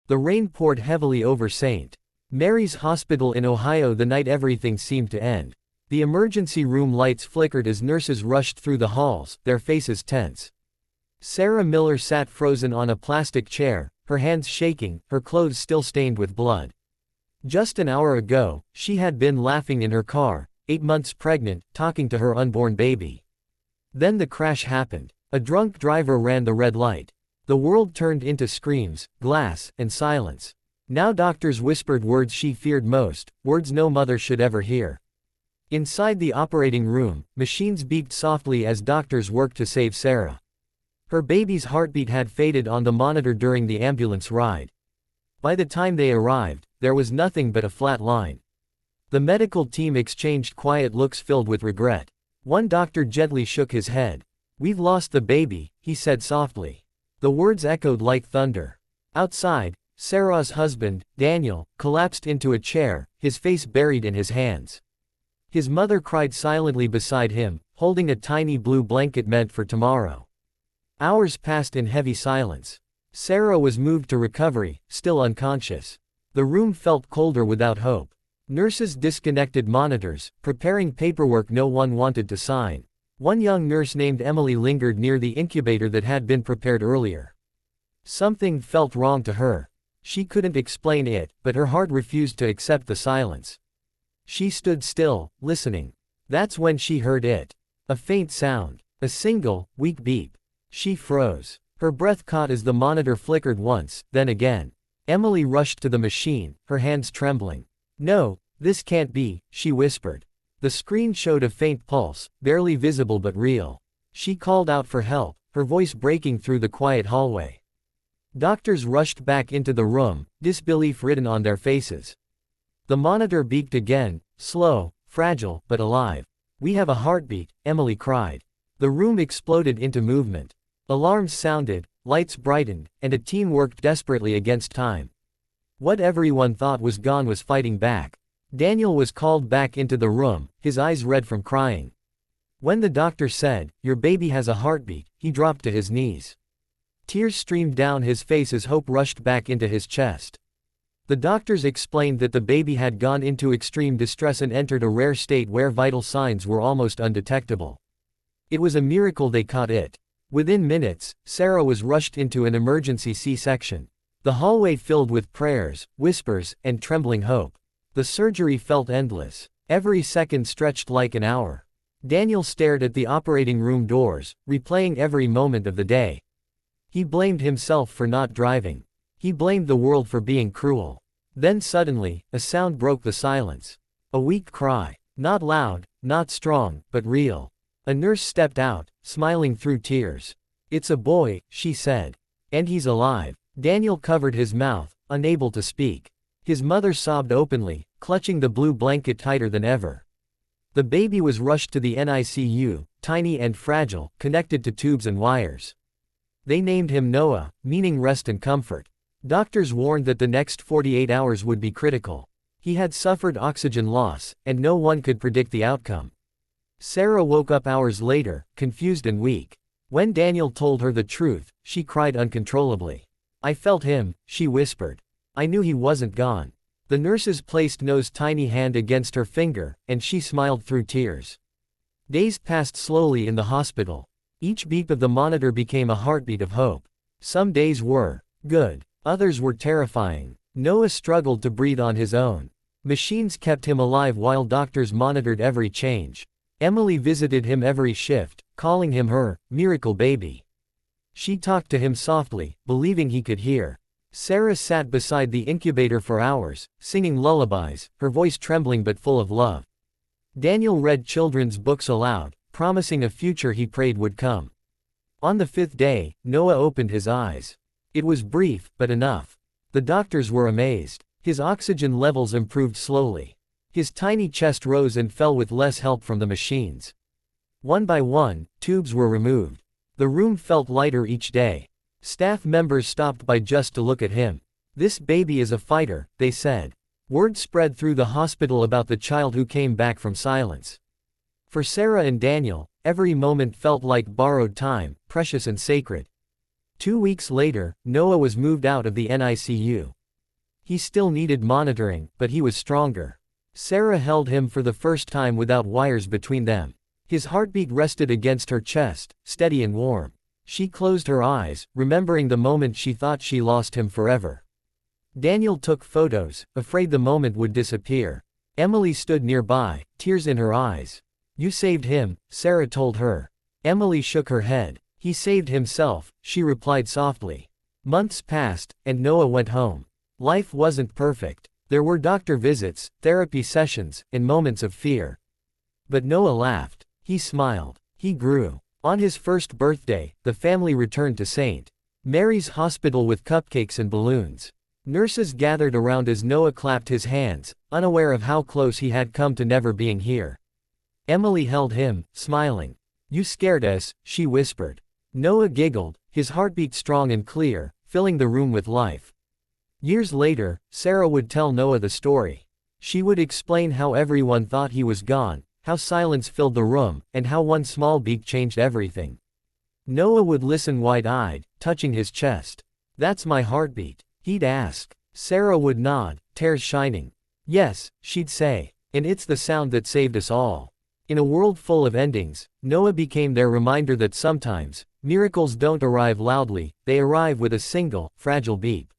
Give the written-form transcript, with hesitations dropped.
The rain poured heavily over St. Mary's Hospital in Ohio the night everything seemed to end. The emergency room lights flickered as nurses rushed through the halls, their faces tense. Sarah Miller sat frozen on a plastic chair, her hands shaking, her clothes still stained with blood. Just an hour ago, she had been laughing in her car, 8 months pregnant, talking to her unborn baby. Then the crash happened. A drunk driver ran the red light. The world turned into screams, glass, and silence. Now doctors whispered words she feared most, words no mother should ever hear. Inside the operating room, machines beeped softly as doctors worked to save Sarah. Her baby's heartbeat had faded on the monitor during the ambulance ride. By the time they arrived, there was nothing but a flat line. The medical team exchanged quiet looks filled with regret. One doctor gently shook his head. "We've lost the baby," he said softly. The words echoed like thunder. Outside, Sarah's husband, Daniel, collapsed into a chair, his face buried in his hands. His mother cried silently beside him, holding a tiny blue blanket meant for tomorrow. Hours passed in heavy silence. Sarah was moved to recovery, still unconscious. The room felt colder without hope. Nurses disconnected monitors, preparing paperwork no one wanted to sign. One young nurse named Emily lingered near the incubator that had been prepared earlier. Something felt wrong to her. She couldn't explain it, but her heart refused to accept the silence. She stood still, listening. That's when she heard it. A faint sound. A single, weak beep. She froze. Her breath caught as the monitor flickered once, then again. Emily rushed to the machine, her hands trembling. "No, this can't be," she whispered. The screen showed a faint pulse, barely visible but real. She called out for help, her voice breaking through the quiet hallway. Doctors rushed back into the room, disbelief written on their faces. The monitor beeped again, slow, fragile, but alive. "We have a heartbeat," Emily cried. The room exploded into movement. Alarms sounded, lights brightened, and a team worked desperately against time. What everyone thought was gone was fighting back. Daniel was called back into the room, his eyes red from crying. When the doctor said, "Your baby has a heartbeat," he dropped to his knees. Tears streamed down his face as hope rushed back into his chest. The doctors explained that the baby had gone into extreme distress and entered a rare state where vital signs were almost undetectable. It was a miracle they caught it. Within minutes, Sarah was rushed into an emergency C-section. The hallway filled with prayers, whispers, and trembling hope. The surgery felt endless. Every second stretched like an hour. Daniel stared at the operating room doors, replaying every moment of the day. He blamed himself for not driving. He blamed the world for being cruel. Then suddenly, a sound broke the silence. A weak cry. Not loud, not strong, but real. A nurse stepped out, smiling through tears. "It's a boy," she said. "And he's alive." Daniel covered his mouth, unable to speak. His mother sobbed openly, clutching the blue blanket tighter than ever. The baby was rushed to the NICU, tiny and fragile, connected to tubes and wires. They named him Noah, meaning rest and comfort. Doctors warned that the next 48 hours would be critical. He had suffered oxygen loss, and no one could predict the outcome. Sarah woke up hours later, confused and weak. When Daniel told her the truth, she cried uncontrollably. "I felt him," she whispered. "I knew he wasn't gone." The nurses placed Noah's tiny hand against her finger, and she smiled through tears. Days passed slowly in the hospital. Each beep of the monitor became a heartbeat of hope. Some days were good. Others were terrifying. Noah struggled to breathe on his own. Machines kept him alive while doctors monitored every change. Emily visited him every shift, calling him her miracle baby. She talked to him softly, believing he could hear. Sarah sat beside the incubator for hours, singing lullabies, her voice trembling but full of love. Daniel read children's books aloud, promising a future he prayed would come. On the 5th day, Noah opened his eyes. It was brief, but enough. The doctors were amazed. His oxygen levels improved slowly. His tiny chest rose and fell with less help from the machines. One by one, tubes were removed. The room felt lighter each day. Staff members stopped by just to look at him. "This baby is a fighter," they said. Word spread through the hospital about the child who came back from silence. For Sarah and Daniel, every moment felt like borrowed time, precious and sacred. 2 weeks later, Noah was moved out of the NICU. He still needed monitoring, but he was stronger. Sarah held him for the first time without wires between them. His heartbeat rested against her chest, steady and warm. She closed her eyes, remembering the moment she thought she lost him forever. Daniel took photos, afraid the moment would disappear. Emily stood nearby, tears in her eyes. "You saved him," Sarah told her. Emily shook her head. "He saved himself," she replied softly. Months passed, and Noah went home. Life wasn't perfect. There were doctor visits, therapy sessions, and moments of fear. But Noah laughed. He smiled. He grew. On his first birthday, the family returned to St. Mary's Hospital with cupcakes and balloons. Nurses gathered around as Noah clapped his hands, unaware of how close he had come to never being here. Emily held him, smiling. "You scared us," she whispered. Noah giggled, his heartbeat strong and clear, filling the room with life. Years later, Sarah would tell Noah the story. She would explain how everyone thought he was gone, how silence filled the room, and how one small beat changed everything. Noah would listen wide-eyed, touching his chest. "That's my heartbeat," he'd ask. Sarah would nod, tears shining. "Yes," she'd say. "And it's the sound that saved us all." In a world full of endings, Noah became their reminder that sometimes, miracles don't arrive loudly, they arrive with a single, fragile beep.